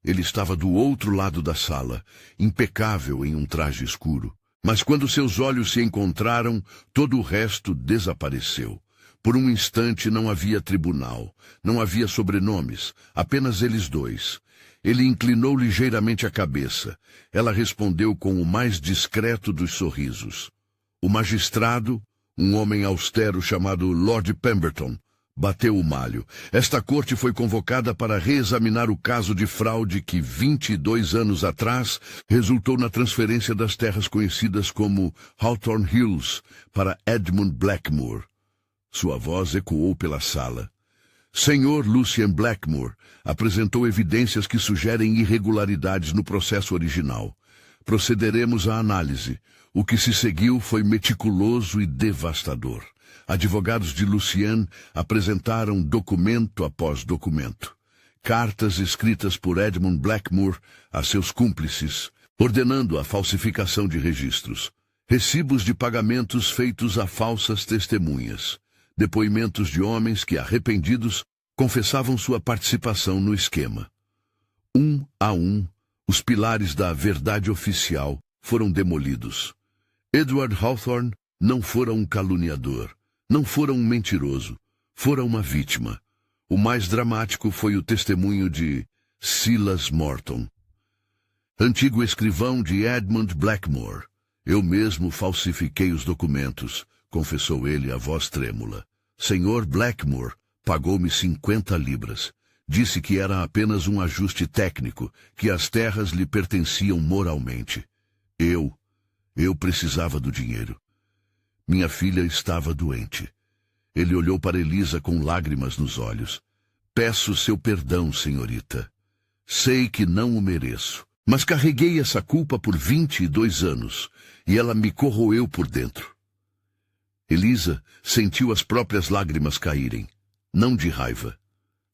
Ele estava do outro lado da sala, impecável em um traje escuro. Mas quando seus olhos se encontraram, todo o resto desapareceu. Por um instante não havia tribunal, não havia sobrenomes, apenas eles dois. Ele inclinou ligeiramente a cabeça. Ela respondeu com o mais discreto dos sorrisos. O magistrado, um homem austero chamado Lord Pemberton, bateu o malho. Esta corte foi convocada para reexaminar o caso de fraude que, 22 anos atrás, resultou na transferência das terras conhecidas como Hawthorne Hills para Edmund Blackmore. Sua voz ecoou pela sala. Senhor Lucien Blackmore apresentou evidências que sugerem irregularidades no processo original. Procederemos à análise. O que se seguiu foi meticuloso e devastador. Advogados de Lucien apresentaram documento após documento. Cartas escritas por Edmund Blackmore a seus cúmplices, ordenando a falsificação de registros. Recibos de pagamentos feitos a falsas testemunhas. Depoimentos de homens que, arrependidos, confessavam sua participação no esquema. Um a um, os pilares da verdade oficial foram demolidos. Edward Hawthorne não fora um caluniador, não fora um mentiroso, fora uma vítima. O mais dramático foi o testemunho de Silas Morton, antigo escrivão de Edmund Blackmore. Eu mesmo falsifiquei os documentos, confessou ele a voz trêmula. Senhor Blackmore pagou-me 50 libras. Disse que era apenas um ajuste técnico, que as terras lhe pertenciam moralmente. Eu precisava do dinheiro. Minha filha estava doente. Ele olhou para Elisa com lágrimas nos olhos. Peço seu perdão, senhorita. Sei que não o mereço, mas carreguei essa culpa por 22 anos, e ela me corroeu por dentro. Elisa sentiu as próprias lágrimas caírem, não de raiva,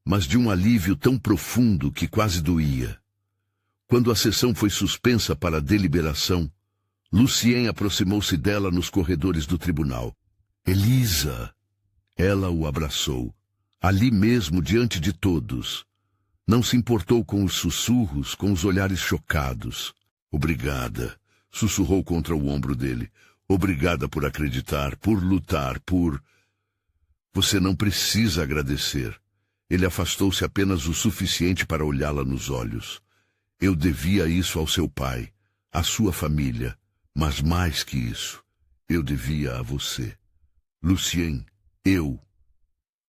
mas de um alívio tão profundo que quase doía. Quando a sessão foi suspensa para a deliberação, Lucien aproximou-se dela nos corredores do tribunal. Elisa! Ela o abraçou, ali mesmo diante de todos. Não se importou com os sussurros, com os olhares chocados. Obrigada, sussurrou contra o ombro dele. Obrigada por acreditar, por lutar, por... Você não precisa agradecer. Ele afastou-se apenas o suficiente para olhá-la nos olhos. Eu devia isso ao seu pai, à sua família, mas mais que isso, eu devia a você. Lucien, eu...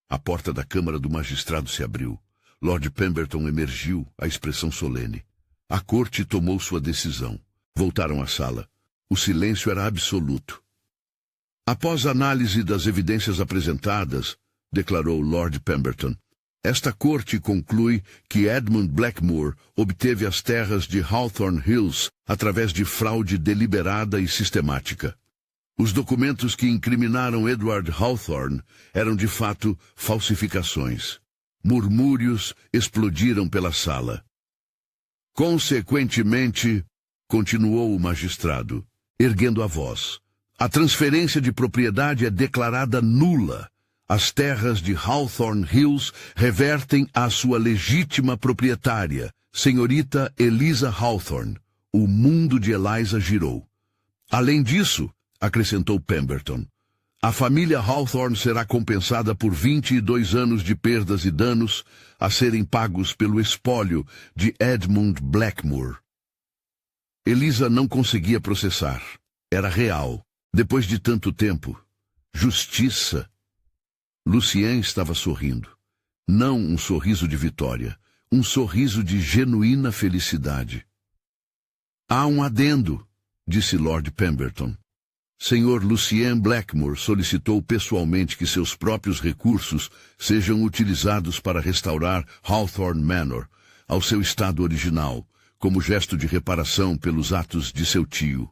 A porta da câmara do magistrado se abriu. Lord Pemberton emergiu, a expressão solene. A corte tomou sua decisão. Voltaram à sala. O silêncio era absoluto. Após a análise das evidências apresentadas, declarou Lord Pemberton, esta corte conclui que Edmund Blackmore obteve as terras de Hawthorne Hills através de fraude deliberada e sistemática. Os documentos que incriminaram Edward Hawthorne eram de fato falsificações. Murmúrios explodiram pela sala. Consequentemente, continuou o magistrado, erguendo a voz, a transferência de propriedade é declarada nula. As terras de Hawthorne Hills revertem à sua legítima proprietária, senhorita Elisa Hawthorne. O mundo de Eliza girou. Além disso, acrescentou Pemberton, a família Hawthorne será compensada por 22 anos de perdas e danos a serem pagos pelo espólio de Edmund Blackmore. Elisa não conseguia processar. Era real. Depois de tanto tempo. Justiça. Lucien estava sorrindo. Não um sorriso de vitória. Um sorriso de genuína felicidade. Há um adendo, disse Lord Pemberton. Senhor Lucien Blackmore solicitou pessoalmente que seus próprios recursos sejam utilizados para restaurar Hawthorne Manor ao seu estado original, como gesto de reparação pelos atos de seu tio.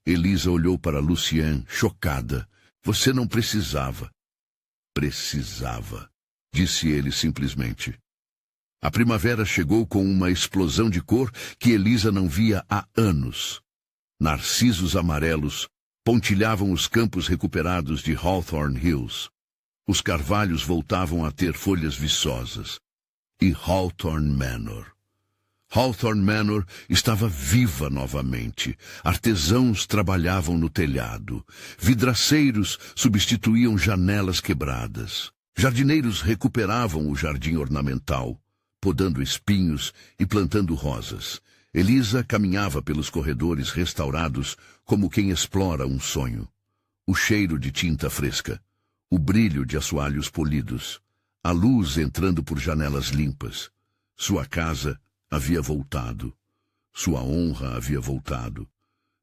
Elisa olhou para Lucien, chocada. Você não precisava. Precisava, disse ele simplesmente. A primavera chegou com uma explosão de cor que Elisa não via há anos. Narcisos amarelos pontilhavam os campos recuperados de Hawthorne Hills. Os carvalhos voltavam a ter folhas viçosas. E Hawthorne Manor. Hawthorne Manor estava viva novamente. Artesãos trabalhavam no telhado. Vidraceiros substituíam janelas quebradas. Jardineiros recuperavam o jardim ornamental, podando espinhos e plantando rosas. Elisa caminhava pelos corredores restaurados como quem explora um sonho. O cheiro de tinta fresca, o brilho de assoalhos polidos, a luz entrando por janelas limpas. Sua casa havia voltado. Sua honra havia voltado.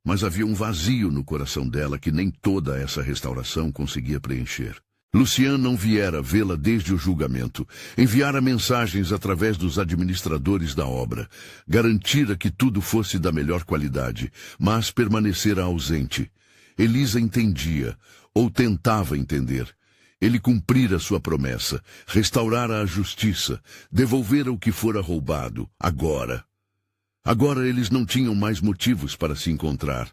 Mas havia um vazio no coração dela que nem toda essa restauração conseguia preencher. Lucien não viera vê-la desde o julgamento. Enviara mensagens através dos administradores da obra. Garantira que tudo fosse da melhor qualidade, mas permanecera ausente. Elisa entendia, ou tentava entender. Ele cumprira sua promessa, restaurara a justiça, devolvera o que fora roubado, agora. Agora eles não tinham mais motivos para se encontrar.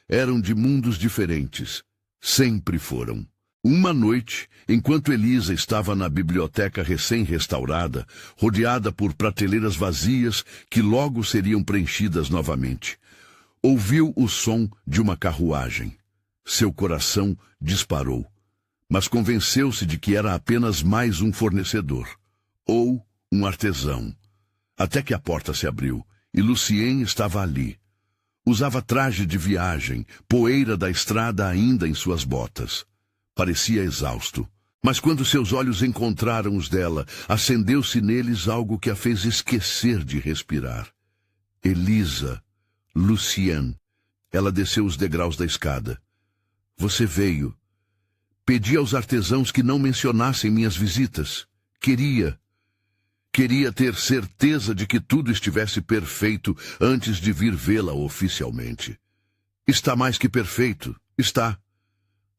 Eram de mundos diferentes. Sempre foram. Uma noite, enquanto Elisa estava na biblioteca recém-restaurada, rodeada por prateleiras vazias que logo seriam preenchidas novamente, ouviu o som de uma carruagem. Seu coração disparou, mas convenceu-se de que era apenas mais um fornecedor, ou um artesão. Até que a porta se abriu, e Lucien estava ali. Usava traje de viagem, poeira da estrada ainda em suas botas. Parecia exausto, mas quando seus olhos encontraram os dela, acendeu-se neles algo que a fez esquecer de respirar. Elisa, Lucien. Ela desceu os degraus da escada. Você veio. Pedi aos artesãos que não mencionassem minhas visitas. Queria ter certeza de que tudo estivesse perfeito antes de vir vê-la oficialmente. Está mais que perfeito. Está.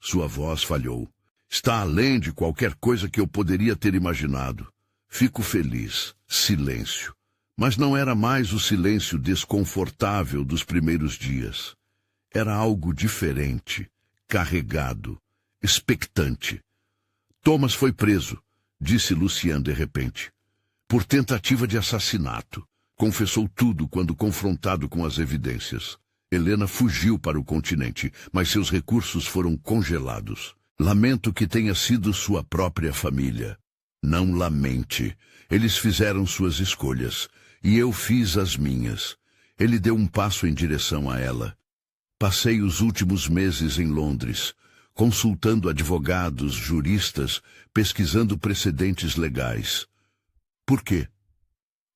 Sua voz falhou. Está além de qualquer coisa que eu poderia ter imaginado. Fico feliz. Silêncio. Mas não era mais o silêncio desconfortável dos primeiros dias. Era algo diferente, carregado, expectante. Thomas foi preso, disse Lucien de repente, por tentativa de assassinato. Confessou tudo quando confrontado com as evidências. Helena fugiu para o continente, mas seus recursos foram congelados. Lamento que tenha sido sua própria família. Não lamente. Eles fizeram suas escolhas, e eu fiz as minhas. Ele deu um passo em direção a ela. Passei os últimos meses em Londres, consultando advogados, juristas, pesquisando precedentes legais. Por quê?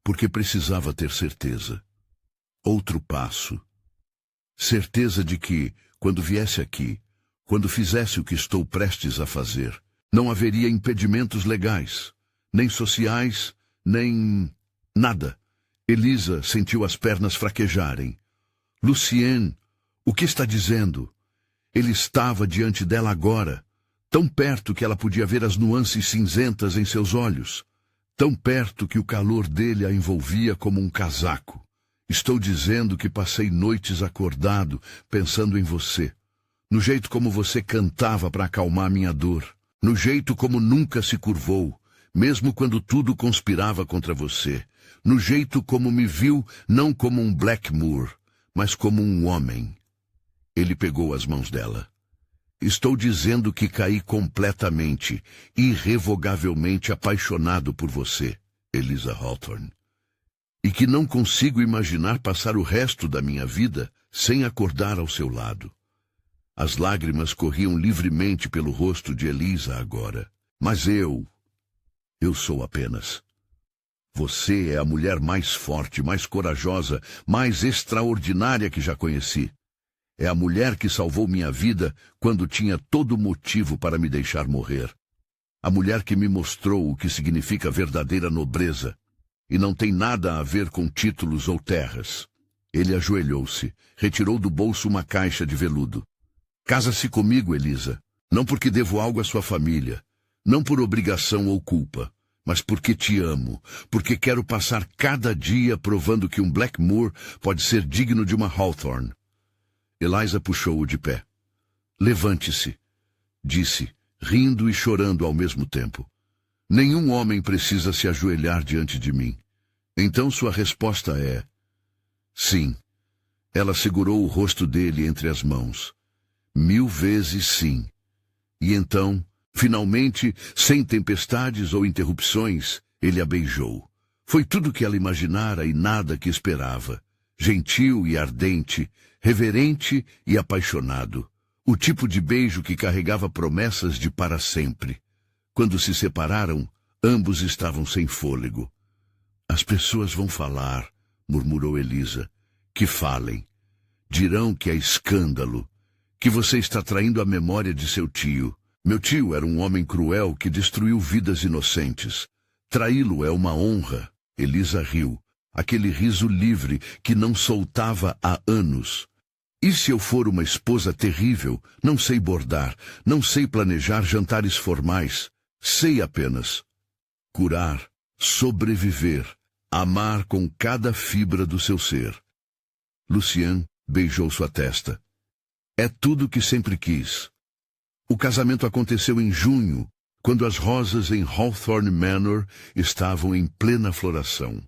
Porque precisava ter certeza. Outro passo. Certeza de que, quando viesse aqui, quando fizesse o que estou prestes a fazer, não haveria impedimentos legais, nem sociais, nem nada. Elisa sentiu as pernas fraquejarem. Lucien, o que está dizendo? Ele estava diante dela agora, tão perto que ela podia ver as nuances cinzentas em seus olhos, tão perto que o calor dele a envolvia como um casaco. Estou dizendo que passei noites acordado, pensando em você, no jeito como você cantava para acalmar minha dor, no jeito como nunca se curvou, mesmo quando tudo conspirava contra você, no jeito como me viu não como um Blackmoor, mas como um homem. Ele pegou as mãos dela. Estou dizendo que caí completamente, irrevogavelmente apaixonado por você, Elisa Hawthorne. E que não consigo imaginar passar o resto da minha vida sem acordar ao seu lado. As lágrimas corriam livremente pelo rosto de Elisa agora. Mas eu sou apenas. Você é a mulher mais forte, mais corajosa, mais extraordinária que já conheci. É a mulher que salvou minha vida quando tinha todo motivo para me deixar morrer. A mulher que me mostrou o que significa verdadeira nobreza. E não tem nada a ver com títulos ou terras. Ele ajoelhou-se, retirou do bolso uma caixa de veludo. Casa-se comigo, Elisa. Não porque devo algo à sua família, não por obrigação ou culpa, mas porque te amo, porque quero passar cada dia provando que um Blackmoor pode ser digno de uma Hawthorne. Eliza puxou-o de pé. Levante-se, disse, rindo e chorando ao mesmo tempo. Nenhum homem precisa se ajoelhar diante de mim. Então sua resposta é... Sim. Ela segurou o rosto dele entre as mãos. 1000 vezes sim. E então, finalmente, sem tempestades ou interrupções, ele a beijou. Foi tudo que ela imaginara e nada que esperava. Gentil e ardente, reverente e apaixonado. O tipo de beijo que carregava promessas de para sempre. Quando se separaram, ambos estavam sem fôlego. As pessoas vão falar, murmurou Elisa. Que falem. Dirão que é escândalo. Que você está traindo a memória de seu tio. Meu tio era um homem cruel que destruiu vidas inocentes. Traí-lo é uma honra. Elisa riu. Aquele riso livre que não soltava há anos. E se eu for uma esposa terrível, não sei bordar, não sei planejar jantares formais. Sei apenas curar, sobreviver, amar com cada fibra do seu ser. Lucien beijou sua testa. É tudo que sempre quis. O casamento aconteceu em junho, quando as rosas em Hawthorne Manor estavam em plena floração.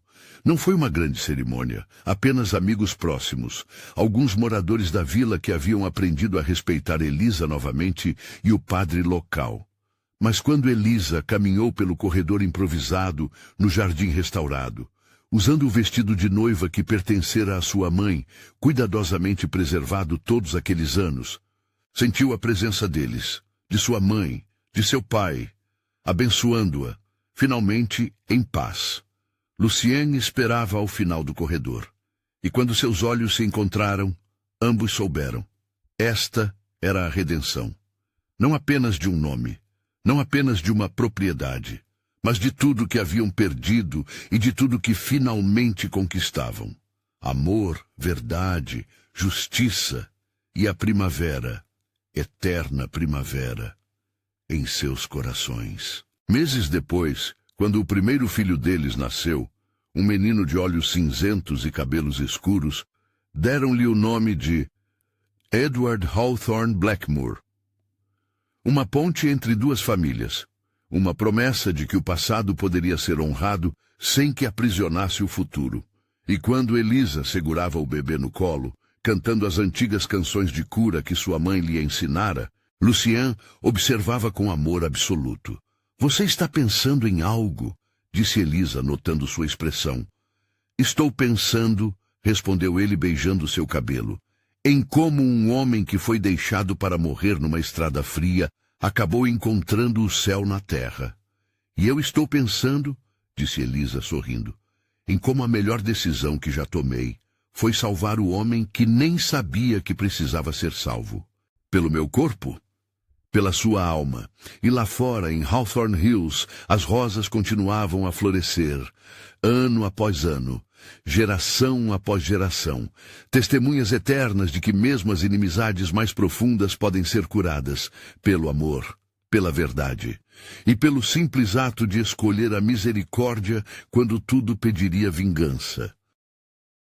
Não foi uma grande cerimônia, apenas amigos próximos, alguns moradores da vila que haviam aprendido a respeitar Elisa novamente e o padre local. Mas quando Elisa caminhou pelo corredor improvisado, no jardim restaurado, usando o vestido de noiva que pertencera à sua mãe, cuidadosamente preservado todos aqueles anos, sentiu a presença deles, de sua mãe, de seu pai, abençoando-a, finalmente em paz. Lucien esperava ao final do corredor, e quando seus olhos se encontraram, ambos souberam. Esta era a redenção. Não apenas de um nome, não apenas de uma propriedade, mas de tudo que haviam perdido e de tudo que finalmente conquistavam. Amor, verdade, justiça e a primavera, eterna primavera, em seus corações. Meses depois, quando o primeiro filho deles nasceu, um menino de olhos cinzentos e cabelos escuros, deram-lhe o nome de Edward Hawthorne Blackmoor. Uma ponte entre duas famílias. Uma promessa de que o passado poderia ser honrado sem que aprisionasse o futuro. E quando Elisa segurava o bebê no colo, cantando as antigas canções de cura que sua mãe lhe ensinara, Lucien observava com amor absoluto. Você está pensando em algo, disse Elisa, notando sua expressão. Estou pensando, respondeu ele beijando seu cabelo, em como um homem que foi deixado para morrer numa estrada fria acabou encontrando o céu na terra. E eu estou pensando, disse Elisa sorrindo, em como a melhor decisão que já tomei foi salvar o homem que nem sabia que precisava ser salvo. Pelo meu corpo, pela sua alma. E lá fora, em Hawthorne Hills, as rosas continuavam a florescer, ano após ano, geração após geração, testemunhas eternas de que mesmo as inimizades mais profundas podem ser curadas pelo amor, pela verdade, e pelo simples ato de escolher a misericórdia quando tudo pediria vingança.